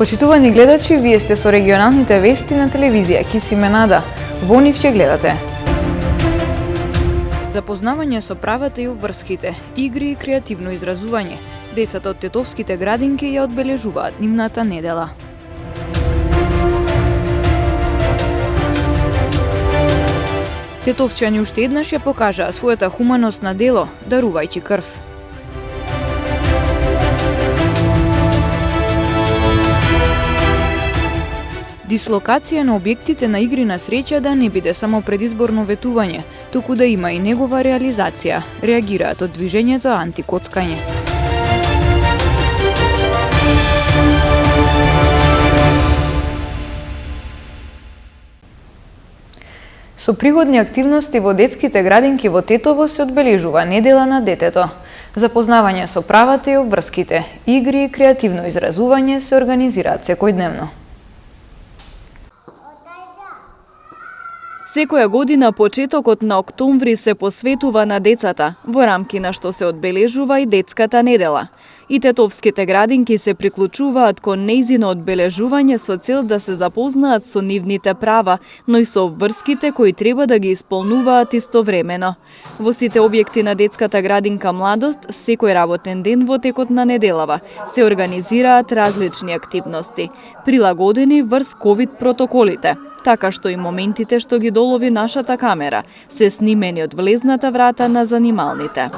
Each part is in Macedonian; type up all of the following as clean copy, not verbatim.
Почитувани гледачи, вие сте со регионалните вести на телевизија Кисименада. Во нив ќе гледате запознавање со правата и обврските, игри и креативно изразување. Децата од тетовските градинки ја одбележуваат нивната недела. Тетовчани уште еднаш ја покажаа својата хуманост на дело, дарувајќи крв. Дислокација на објектите на игри на среќа да не биде само предизборно ветување, туку да има и негова реализација, реагираат од движењето Антикоцкање. Со пригодни активности во детските градинки во Тетово се одбележува недела на детето. Запознавање со правата и обврските, игри и креативно изразување се организираат секојдневно. Секоја година почетокот на октомври се посветува на децата, во рамки на што се одбележува и детската недела. И тетовските градинки се приклучуваат кон нејзино одбележување со цел да се запознаат со нивните права, но и со обврските кои треба да ги исполнуваат истовремено. Во сите објекти на детската градинка Младост, секој работен ден во текот на неделава, се организираат различни активности, прилагодени врз ковид протоколите, така што и моментите што ги долови нашата камера се снимени од влезната врата на занималните.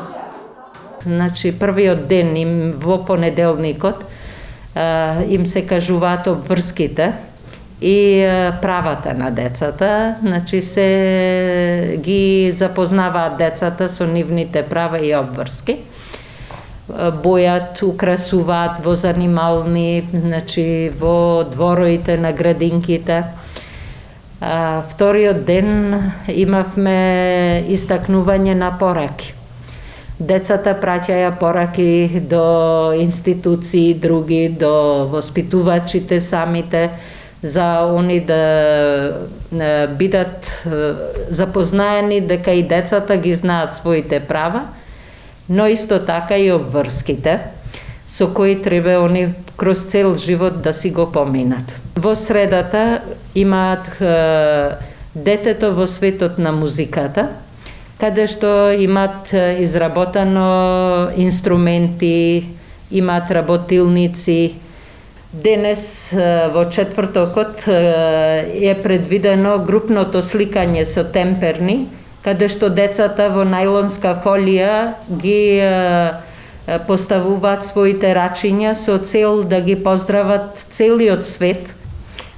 Значи, првиот ден им во понеделникот им се кажуваат обврските и правата на децата. Значи, се ги запознаваат децата со нивните права и обврски. Бојат, украсуваат во занимални, значи, во двороите на градинките. Вториот ден имавме истакнување на пораки. Децата праќаја пораки до институции, други, до воспитувачите самите, за они да бидат запознаени дека и децата ги знаат своите права, но исто така и обврските, со кои треба они кроз цел живот да си го поминат. Во средата имаат детето во светот на музиката, каде што имаат изработено инструменти, имаат работилници. Денес во четвртокот е предвидено групното сликање со темперни, каде што децата во најлонска фолија ги поставуваат своите рачиња со цел да ги поздрават целиот свет.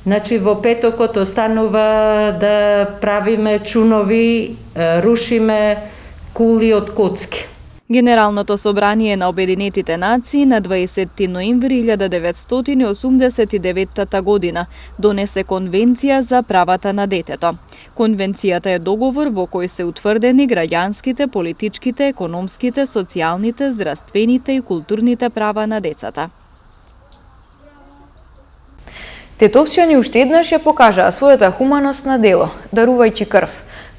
Значи, во петокот останува да правиме чунови, рушиме кули од коцки. Генералното собрание на Обединетите нации на 20 ноември 1989 година донесе Конвенција за правата на детето. Конвенцијата е договор во кој се утврдени граѓанските, политичките, економските, социјалните, здравствените и културните права на децата. Тетовчани уште еднаш ја покажаа својата хуманост на дело, дарувајќи крв.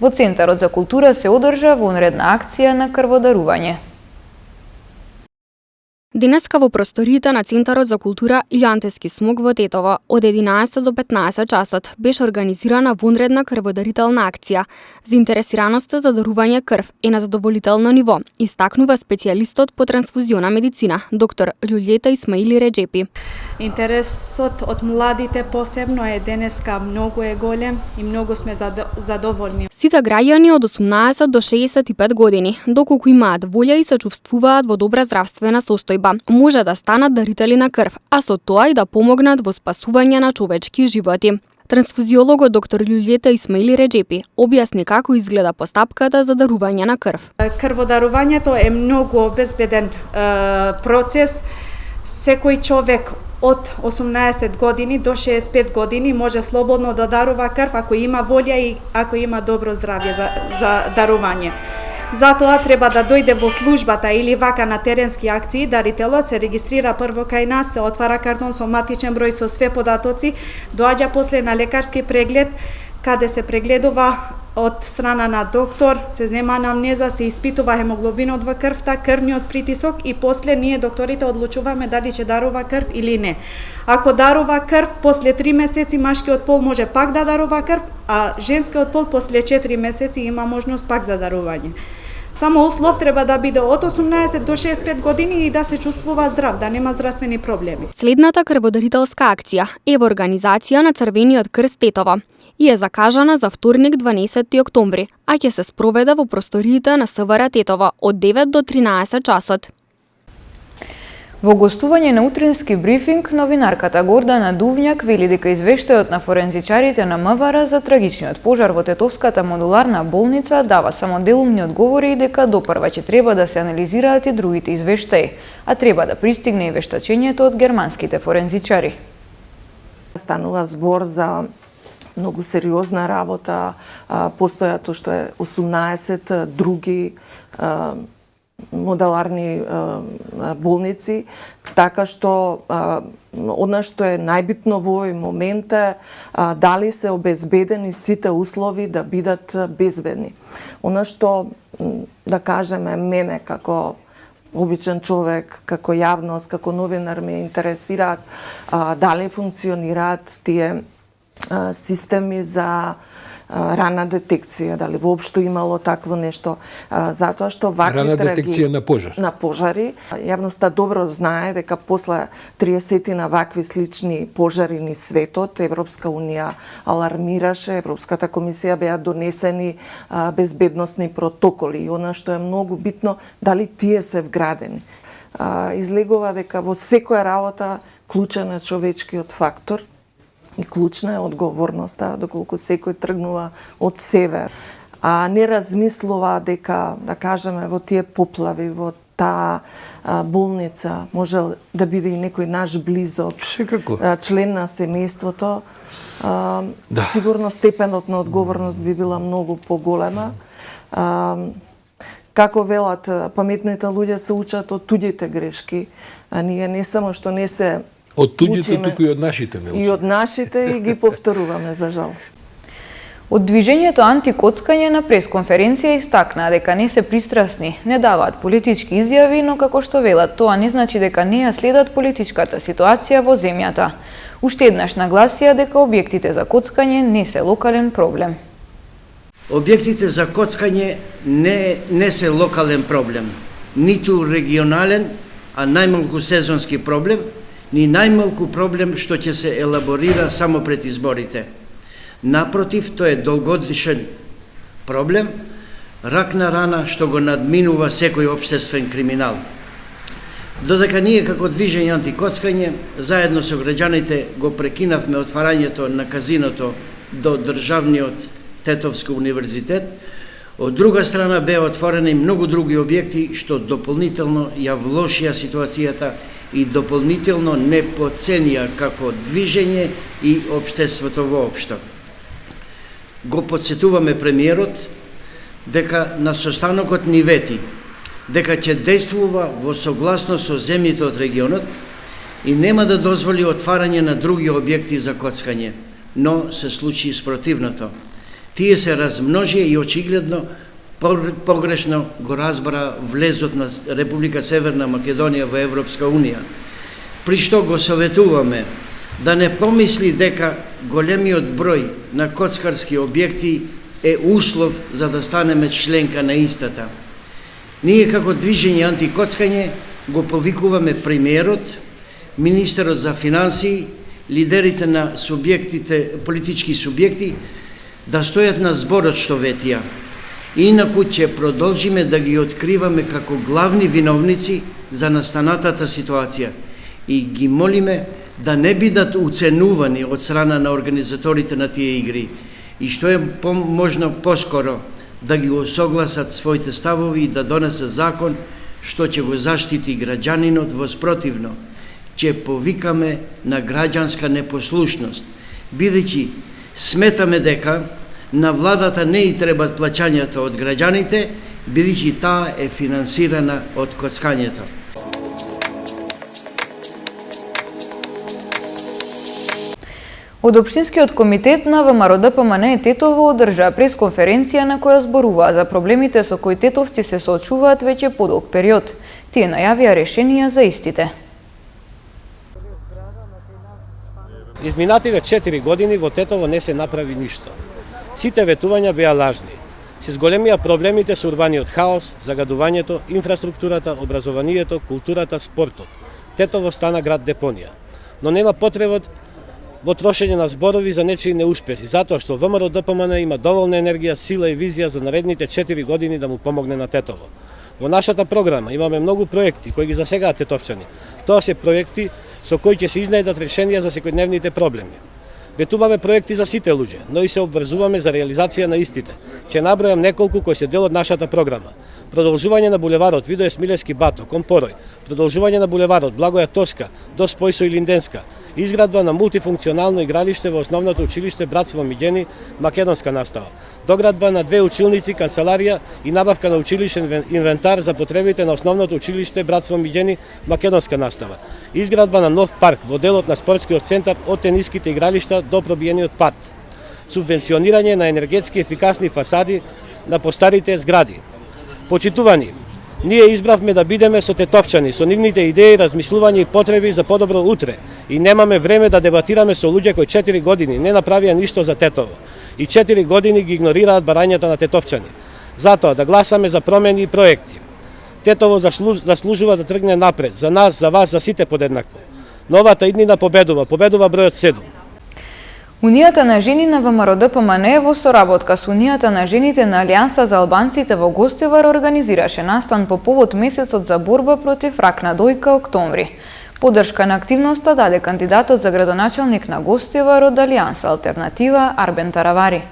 Во Центарот за култура се одржа вонредна акција на крводарување. Денеска во просториите на Центарот за култура Илјантески смок во Тетово од 11 до 15 часот беше организирана вонредна крводарителна акција. Заинтересираноста за дарување крв е на задоволително ниво, истакнува специјалистот по трансфузиона медицина, доктор Љулјета Исмаили Реджепи. Интересот од младите посебно е денеска многу е голем и многу сме задоволни. Сите граѓани од 18 до 65 години, доколку имаат волја и се чувствуваат во добра здравствена состојба, може да станат дарители на крв, а со тоа и да помогнат во спасување на човечки животи. Трансфузиологот доктор Љулјета Исмаили Реджепи објасни како изгледа постапката за дарување на крв. Крводарувањето е многу обезбеден процес. Секој човек од 18 години до 65 години може слободно да дарува крв ако има волја и ако има добро здравје за дарување. Затоа треба да дојде во службата или вака на теренски акции, дарителот се регистрира прво кај нас, се отвара картон со матичен број со све податоци, доаѓа после на лекарски преглед, каде се прегледува од страна на доктор, се зема анамнеза, се испитува хемоглобинот во крвта, крвниот притисок и после ние докторите одлучуваме дали ќе дарува крв или не. Ако дарува крв, после 3 месеци машкиот пол може пак да дарува крв, а женскиот пол после 4 месеци има можност пак за дарување. Само услов треба да биде од 18 до 65 години и да се чувствува здрав, да нема здравствени проблеми. Следната крводарителска акција е во организација на Црвениот крст Тетово и е закажана за вторник 12 октомври, а ќе се спроведе во просториите на СВР Тетово од 9 до 13 часот. Во гостување на утрински брифинг, новинарката Гордана Дувњак вели дека извештајот на форензичарите на МВР за трагичниот пожар во Тетовската модуларна болница дава само делумни одговори и дека допрва ќе треба да се анализираат и другите извештаи, а треба да пристигне и вештачењето од германските форензичари. Станува збор за многу сериозна работа, постојато што е 18 други модуларни болници, така што она што е најбитно во овој момент е дали се обезбедени сите услови да бидат безбедни. Она што, да кажеме, мене како обичен човек, како јавност, како новинар ме интересираат дали функционираат тие системи за рана детекција, дали воопшто имало такво нешто, затоа што вакви рана детекција на пожари. Јавноста добро знае дека после 30 на вакви слични пожари низ светот, Европска унија алармираше, Европската комисија беа донесени безбедносни протоколи и она што е многу битно, дали тие се вградени. Излегува дека во секоја работа клучен е човечкиот фактор, и клучна е одговорноста, доколку секој тргнува од север, а не размислува дека, да кажеме, во тие поплави, во таа болница, може да биде и некој наш близок, член на семејството, сигурно степенот на одговорност би била многу поголема. Како велат, паметните луѓе се учат од туѓите грешки, а ние не само што не се од туѓите, туку и од нашите не учат. И од нашите и ги повторуваме, за жал. Од движењето антикоцкање на пресконференција истакнаа дека не се пристрасни, не даваат политички изјави, но како што велат, тоа не значи дека не ја следат политичката ситуација во земјата. Уште еднаш нагласија дека објектите за коцкање не се локален проблем. Објектите за коцкање не се локален проблем, ниту регионален, а најмалку сезонски проблем, ни најмалку проблем што ќе се елаборира само пред изборите. Напротив, тоа е долгогодишен проблем, рак на рана што го надминува секој општествен криминал. Додека ние како движење антикоцкање, заедно со граѓаните го прекинавме отварањето на казиното до Државниот Тетовски универзитет, од друга страна беа отворени многу други објекти што дополнително ја влошија ситуацијата и дополнително не поценија како движење и општеството воопшто. Го подсетуваме премиерот дека на состанокот ни вети дека ќе действува во согласност со земјите од регионот и нема да дозволи отварање на други објекти за коцкање, но се случи спротивното. Тие се размножија и очигледно погрешно го разбра влезот на Република Северна Македонија во Европска Унија, при што го советуваме да не помисли дека големиот број на коцкарски објекти е услов за да станеме членка на истата. Ние како движење антикоцкање го повикуваме премиерот, министерот за финансии, лидерите на субјектите, политички субјекти да стојат на зборот што ветија. Инаку ќе продолжиме да ги откриваме како главни виновници за настанатата ситуација и ги молиме да не бидат уценувани од страна на организаторите на тие игри и што е можно поскоро да ги осогласат своите ставови и да донесе закон што ќе го заштити граѓанинот, во спротивно ќе повикаме на граѓанска непослушност, бидејќи сметаме дека на владата не и требат плаќањата од граѓаните, бидејќи таа е финансирана од коцкањето. Од Општинскиот комитет на ВМРО-ДПМН Тетово одржа пресконференција на која зборуваа за проблемите со кои тетовци се соочуваат веќе подолг период. Тие најавија решенија за истите. Изминативе 4 години во Тетово не се направи ништо. Сите ветувања беа лажни. Се зголемија проблемите со урбаниот хаос, загадувањето, инфраструктурата, образованието, културата, спортот. Тетово стана град депонија. Но нема потребот во трошење на зборови за нечии неуспеси, затоа што ВМРО-ДПМН има доволна енергија, сила и визија за наредните 4 години да му помогне на Тетово. Во нашата програма имаме многу проекти кои ги засегаат тетовчани. Тоа се проекти со кои ќе се изнајдат решенија за секојдневните проблеми. Ветуваме проекти за сите луѓе, но и се обврзуваме за реализација на истите. Ќе набројам неколку кои се дел од нашата програма. Продолжување на булеварот Видое Смилевски Бато, кон Порој, продолжување на булеварот Благоја Тошка до спој со Илинденска, изградба на мултифункционално игралиште во основното училиште Братство Миѓени, македонска настава, доградба на 2 училници, канцеларија и набавка на училишен инвентар за потребите на основното училиште Братство Миѓени, македонска настава, изградба на нов парк во делот на спортскиот центар од тениските игралишта до пробиениот пат, субвенционирање на енергетски ефикасни фасади на постарите згради. Почитувани, ние избравме да бидеме со тетовчани, со нивните идеи, размислувања и потреби за подобро утре и немаме време да дебатираме со луѓе кои 4 години не направија ништо за Тетово и 4 години ги игнорираат барањата на тетовчани. Затоа да гласаме за промени и проекти. Тетово заслужува да тргне напред, за нас, за вас, за сите подеднакво. Новата иднина победува бројот 7. Унијата на жени на ВМРО-ДПМН во соработка со Унијата на жените на Алијанса за албанците во Гостивар организираше настан по повод месецот за борба против рак на дојка октомври. Поддршка на активноста даде кандидатот за градоначалник на Гостивар од Алијанса Алтернатива Арбен Таравари.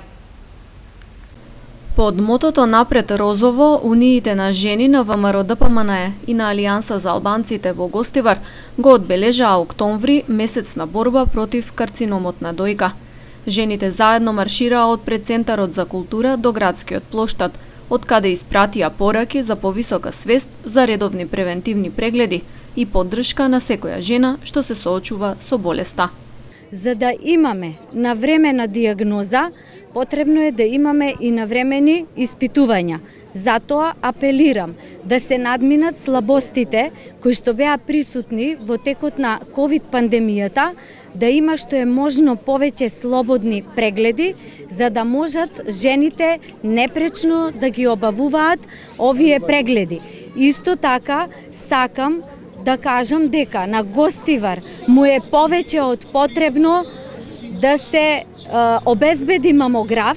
Под мотото Напред розово, униите на жени на ВМРО-ДПМН и на Алијанса за албанците во Гостивар го одбележаа октомври, месец на борба против карциномот на дојка. Жените заедно маршираа од пред Центарот за култура до градскиот плоштад, од каде испратија пораки за повисока свест за редовни превентивни прегледи и поддршка на секоја жена што се соочува со болеста. За да имаме навремена диагноза, потребно е да имаме и навремени испитувања. Затоа апелирам да се надминат слабостите кои што беа присутни во текот на ковид пандемијата, да има што е можно повеќе слободни прегледи, за да можат жените непречно да ги обавуваат овие прегледи. Исто така сакам да кажам дека на Гостивар му е повеќе од потребно да се обезбеди мамограф,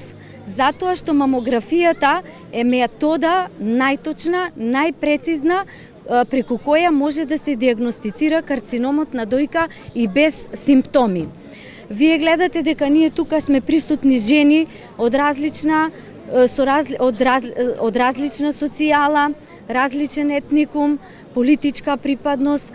затоа што мамографијата е метода најточна, најпрецизна, преку која може да се диагностицира карциномот на дојка и без симптоми. Вие гледате дека ние тука сме присутни жени од различна социјала, различен етникум, политичка припадност,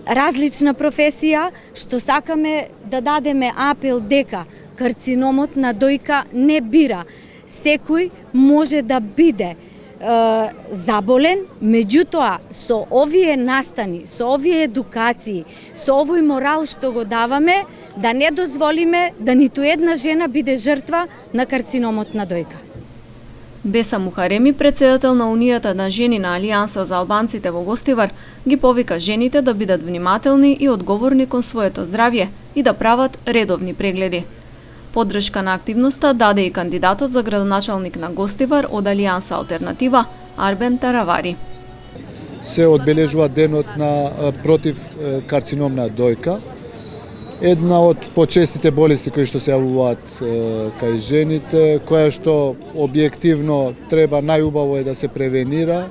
различна професија, што сакаме да дадеме апел дека карциномот на дојка не бира. Секој може да биде заболен, меѓутоа со овие настани, со овие едукации, со овој морал што го даваме, да не дозволиме да ниту една жена биде жртва на карциномот на дојка. Беса Мухареми, председател на Унијата на жени на Алијанса за албанците во Гостивар, ги повика жените да бидат внимателни и одговорни кон своето здравје и да прават редовни прегледи. Поддршка на активноста даде и кандидатот за градоначалник на Гостивар од Алијанса Алтернатива Арбен Таравари. Се одбележува денот на против карцином на дојка. Една од почестите болести кои што се јавуваат кај жените, која што објективно треба најубаво е да се превенира.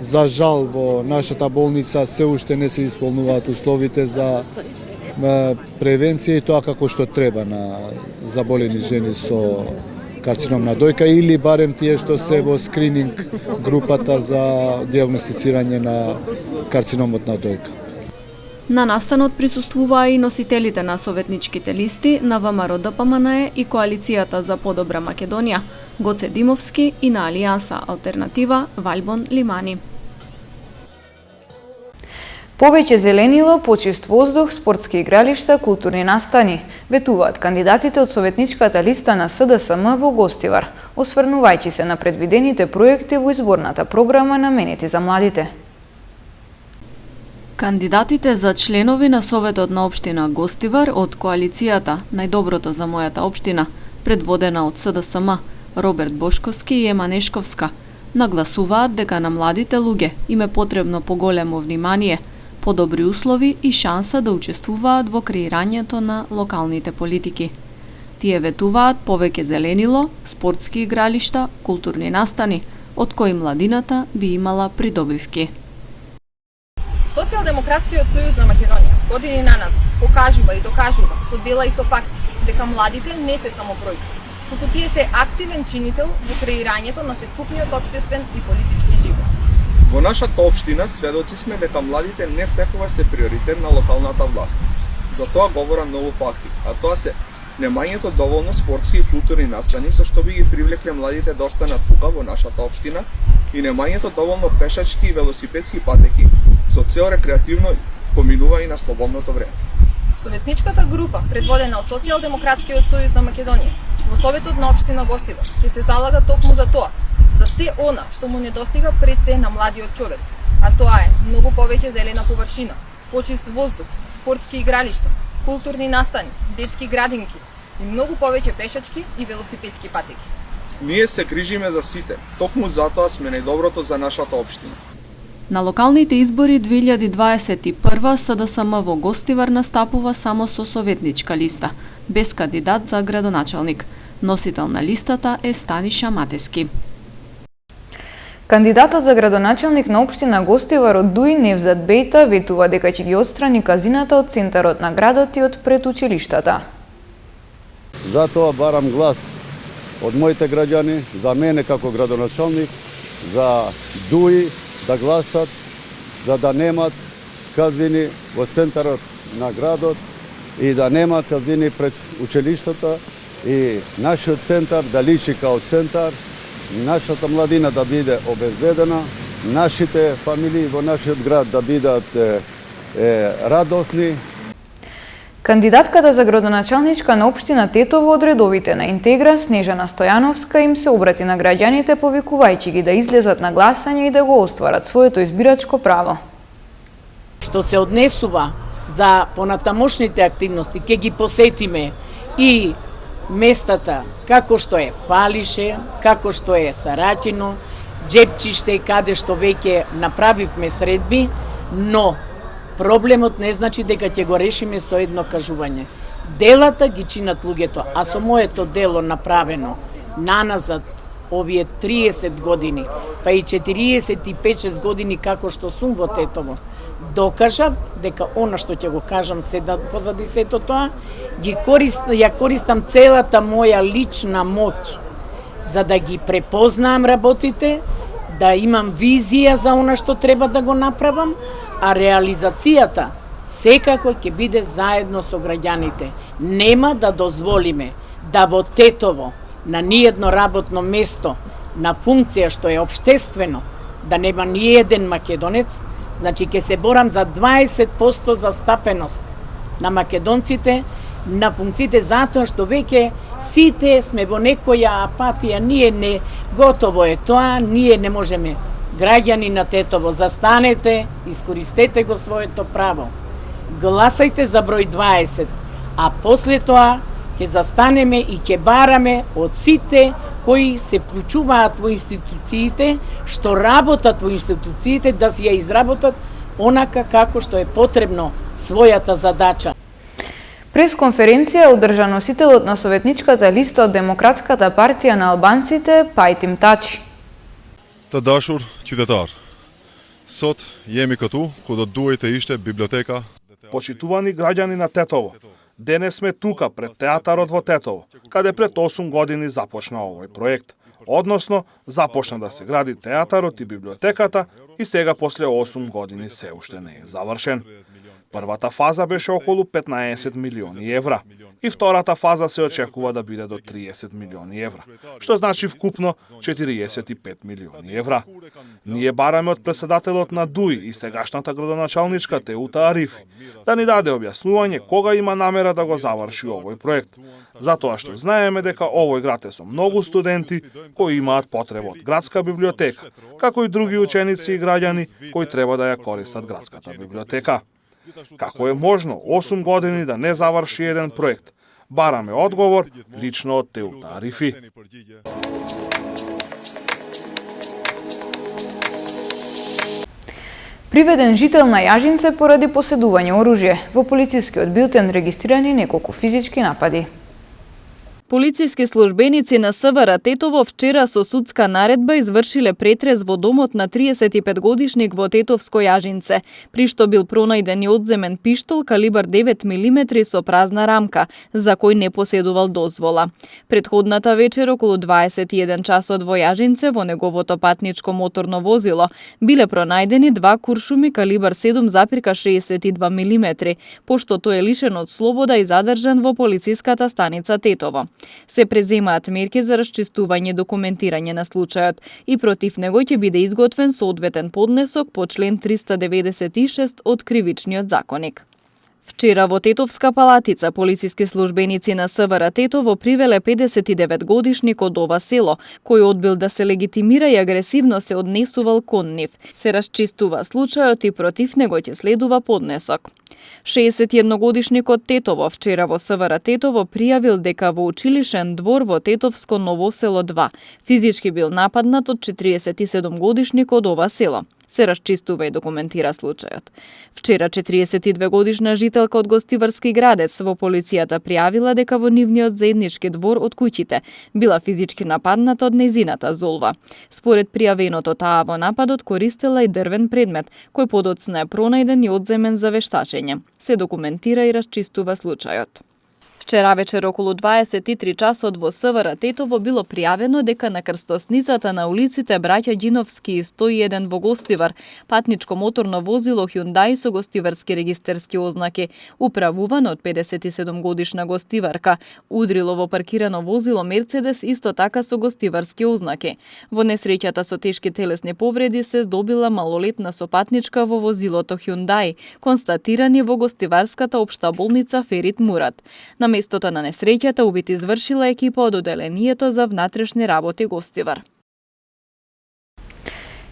За жал во нашата болница се уште не се исполнуваат условите за превенција и тоа како што треба на заболени жени со карцином на дојка или барем тие што се во скрининг групата за диагностицирање на карциномот на дојка. На настанот присуствуваа и носителите на советничките листи на ВМРО-ДПМН и Коалицијата за подобра Македонија, Гоце Димовски и на Алијанса Алтернатива Валбон Лимани. Повеќе зеленило, почист воздух, спортски игралишта, културни настани, ветуваат кандидатите од советничката листа на СДСМ во Гостивар, осврнувајќи се на предвидените проекти во изборната програма наменети за младите. Кандидатите за членови на Советот на општина Гостивар од коалицијата Најдоброто за мојата општина, предводена од СДСМ, Роберт Бошковски и Ема Нешковска, нагласуваат дека на младите луѓе им е потребно поголемо внимание, подобри услови и шанса да учествуваат во креирањето на локалните политики. Тие ветуваат повеќе зеленило, спортски игралишта, културни настани, од кои младината би имала придобивки. Социјалдемократскиот сојуз на Македонија години наназад покажува и докажува со дела и со факти дека младите не се само бројка, туку тие се активен чинител во креирањето на севкупниот општествен и политички живот. Во нашата општина сведоци сме дека младите не секогаш се приоритет на локалната власт. За тоа говорам многу факти, а тоа се немањето доволно спортски и културни настани со што би ги привлекле младите да останат тука во нашата општина и немањето доволно пешачки и велосипедски патеки со цел рекреативно поминување на слободното време. Советничката група, предводена од Социјалдемократскиот сојуз на Македонија, во Советот на општина Гостивар, ќе се залага токму за тоа, за се она што му недостига пред се на младиот човек, а тоа е многу повеќе зелена површина, почист воздух, спортски игралишта, културни настани, детски градинки и многу повеќе пешачки и велосипедски патеки. Ние се грижиме за сите, токму затоа сме најдоброто за нашата општина. На локалните избори 2021 СДСМ во Гостивар настапува само со советничка листа, без кандидат за градоначалник. Носител на листата е Станиша Матески. Кандидатот за градоначалник на општина Гостивар од Дуи Невзат Бејта ветува дека ќе ги отстрани казината од центарот на градот и од пред училиштата. Затоа барам глас од моите граѓани, за мене како градоначалник, за Дуи да гласат, за да немат казини во центарот на градот и да нема казини пред училиштата и нашиот центар да личи као центар, нашата младина да биде обезбедена, нашите фамилии во нашиот град да бидат радосни. Кандидатката за градоначалничка на општина Тетово од редовите на Интегра, Снежана Стојановска, им се обрати на граѓаните повикувајќи ги да излезат на гласање и да го остварат своето избирачко право. Што се однесува за понатамошните активности, ќе ги посетиме и местата како што е Фалише, како што е Саратино, Джепчиште, каде што веќе направивме средби, но проблемот не значи дека ќе го решиме со едно кажување. Делата ги чинат луѓето, а со моето дело направено наназад овие 30 години, па и 45-6 години како што сум во Тетово, докажав дека она што ќе го кажам седа позади сето тоа, ја користам целата моја лична моќ за да ги препознам работите, да имам визија за она што треба да го направам, а реализацијата секако ќе биде заедно со граѓаните. Нема да дозволиме да во Тетово, на ниедно работно место, на функција што е општествено, да нема ниеден македонец, значи ќе се борам за 20% застапеност на македонците на функциите, затоа што веќе сите сме во некоја апатија, ние не готово е тоа, ние не можеме. Граѓани на Тетово, застанете, искористете го своето право. Гласајте за број 20, а после тоа ќе застанеме и ќе бараме од сите кои се вклучуваат во институциите, што работат во институциите, да си ја изработат онака како што е потребно својата задача. Пресконференција одржа носителот на советничката листа од Демократската партија на албанците Пајтим Тачи. Të dashur qytetar, sot jemi këtu ku do duhet të ishte biblioteka. Почитувани граѓани на Тетово, денес сме тука пред театарот во Тетово, каде пред 8 години започна овој проект. Односно, започна да се гради театарот и библиотеката и сега после 8 години се уште не е завршен. Првата фаза беше околу 15 милиони евра и втората фаза се очекува да биде до 30 милиони евра, што значи вкупно 45 милиони евра. Ние бараме од председателот на ДУИ и сегашната градоначалничка Теута Арифи да ни даде објаснување кога има намера да го заврши овој проект, затоа што знаеме дека овој град е со многу студенти кои имаат потреба од градска библиотека, како и други ученици и граѓани кои треба да ја користат градската библиотека. Како е можно 8 години да не заврши еден проект? Бараме одговор лично од Теута Арифи. Приведен жител на Јажинце поради поседување оружје. Во полицискиот билтен регистрирани неколку физички напади. Полициски службеници на СВР Тетово вчера со судска наредба извршиле претрез во домот на 35-годишник во Тетовско Јажинце, при што бил пронајден и одземен пиштол калибар 9 мм со празна рамка, за кој не поседувал дозвола. Претходната вечер околу 21 часот во Јажинце во неговото патничко моторно возило биле пронајдени два куршуми калибар 7,62 мм, пошто тој е лишен од слобода и задржан во полициската станица Тетово. Се преземаат мерки за расчистување и документирање на случајот и против него ќе биде изготвен соодветен поднесок по член 396 од Кривичниот законник. Вчера во Тетовска палатица полициски службеници на СВР Тетово привеле 59-годишник од ова село, кој одбил да се легитимира и агресивно се однесувал кон нив. Се расчистува случајот и против него ќе следува поднесок. 61-годишникот Тетово вчера во СВР Тетово пријавил дека во училишен двор во Тетовско Новосело 2 физички бил нападнат од 47-годишник од ова село. Се расчистува и документира случајот. Вчера 42-годишна жителка од Гостиварски Градец во полицијата пријавила дека во нивниот заеднички двор од куќите била физички нападната од нејзината золва. Според пријавеното, таа во нападот користела и дрвен предмет, кој подоцна е пронајден и одземен за вештачење. Се документира и расчистува случајот. Вчера вечер околу 23 часот во СВР Тетово било пријавено дека на крстосницата на улиците Браќа Ѓиновски и 101 во Гостивар патничко моторно возило Hyundai со гостиварски регистерски ознаки, управувано од 57 годишна гостиварка, удрило во паркирано возило Мерцедес исто така со гостиварски ознаки. Во несреќата со тешки телесни повреди се здобила малолетна сопатничка во возилото Hyundai, констатирани во гостиварската општа болница Ферит Мурат. На местото на несреќата убит извршила екипа од оделението за внатрешни работи Гостивар.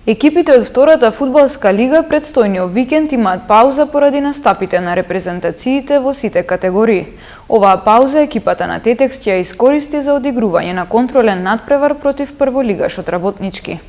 Екипите од втората фудбалска лига предстојниот викенд имаат пауза поради настапите на репрезентациите во сите категории. Оваа пауза екипата на Тетекс ќе ја искористи за одигрување на контролен надпревар против прволигашот Работнички.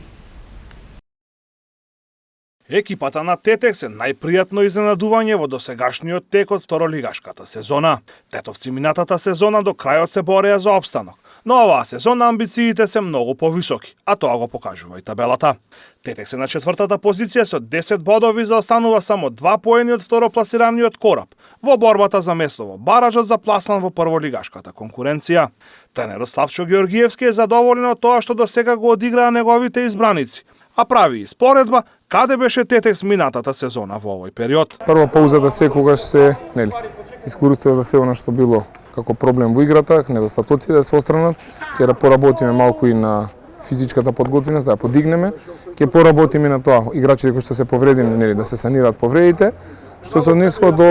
Екипата на Тетекс е најпријатно изненадување во досегашниот тек од второлигашката сезона. Тетовци минатата сезона до крајот се бореа за опстанок, но оваа сезона амбициите се многу повисоки, а тоа го покажува и табелата. Тетекс е на четвртата позиција со 10 бодови, заостанува само 2 поени од второпласираниот Кораб во борбата за место во баражот за пласман во прволигашката конкуренција. Тренерот Славчо Георгиевски е задоволен од тоа што досега го одиграа неговите избраници, а прави и споредба каде беше Тетекс минатата сезона во овој период. Прва паузата секогаш се, искористува за се она што било како проблем во играта, недостатоци да се отстранат, ќе поработиме малку и на физичката подготвеност, да ја подигнеме, ќе поработиме на тоа играчите кои што се повредени, да се санираат повредите. Што се однесува до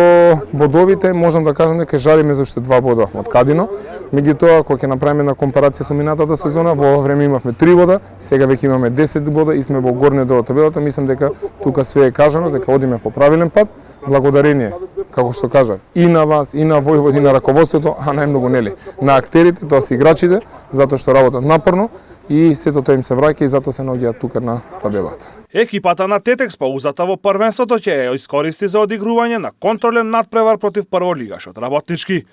бодовите, можам да кажам дека жариме за уште 2 бода од Кадино. Меѓутоа, кога ќе направиме на компарација со минатата сезона, во ова време имавме 3 бода, сега веќе имаме 10 бода и сме во горниот дел од табелата. Мислам дека тука све е кажано, дека одиме по правилен пат. Благодарение, како што кажа, и на вас, и на Војвод, и на раководството, а најмногу на актерите, тоа се играчите, затоа што работат напорно и сето тоа им се враќа и затоа се наоѓаат тука на табелата. Екипата на Тетекс паузата во првенството ќе ја искористи за одигрување на контролен надпревар против прволигашот Работнички.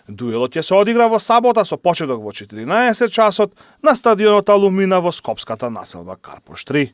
Дуелот ќе се одигра во сабота со почеток во 14 часот на стадионот Алумина во скопската населба Карпош 3.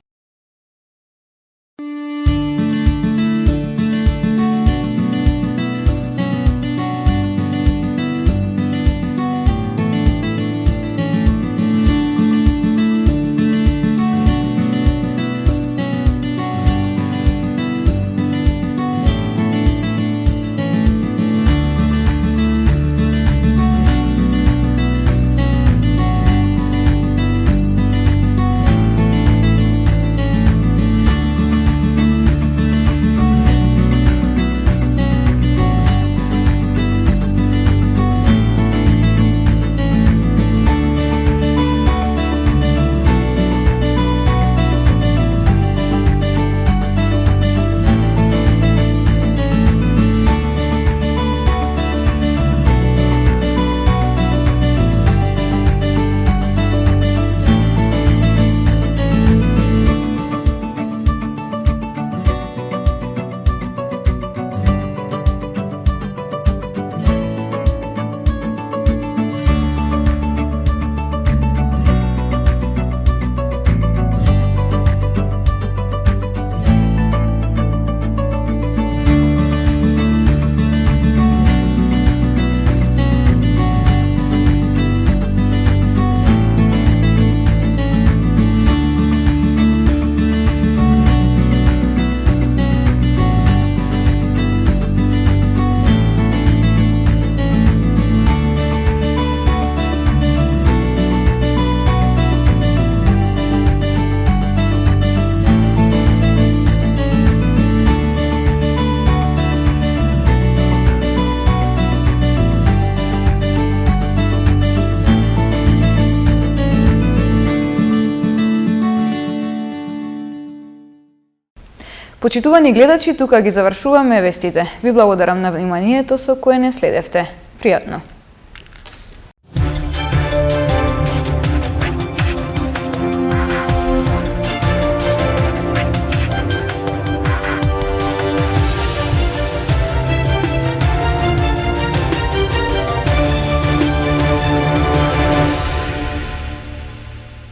Почитувани гледачи, тука ги завршуваме вестите. Ви благодарам на вниманието со кое не следевте. Пријатно!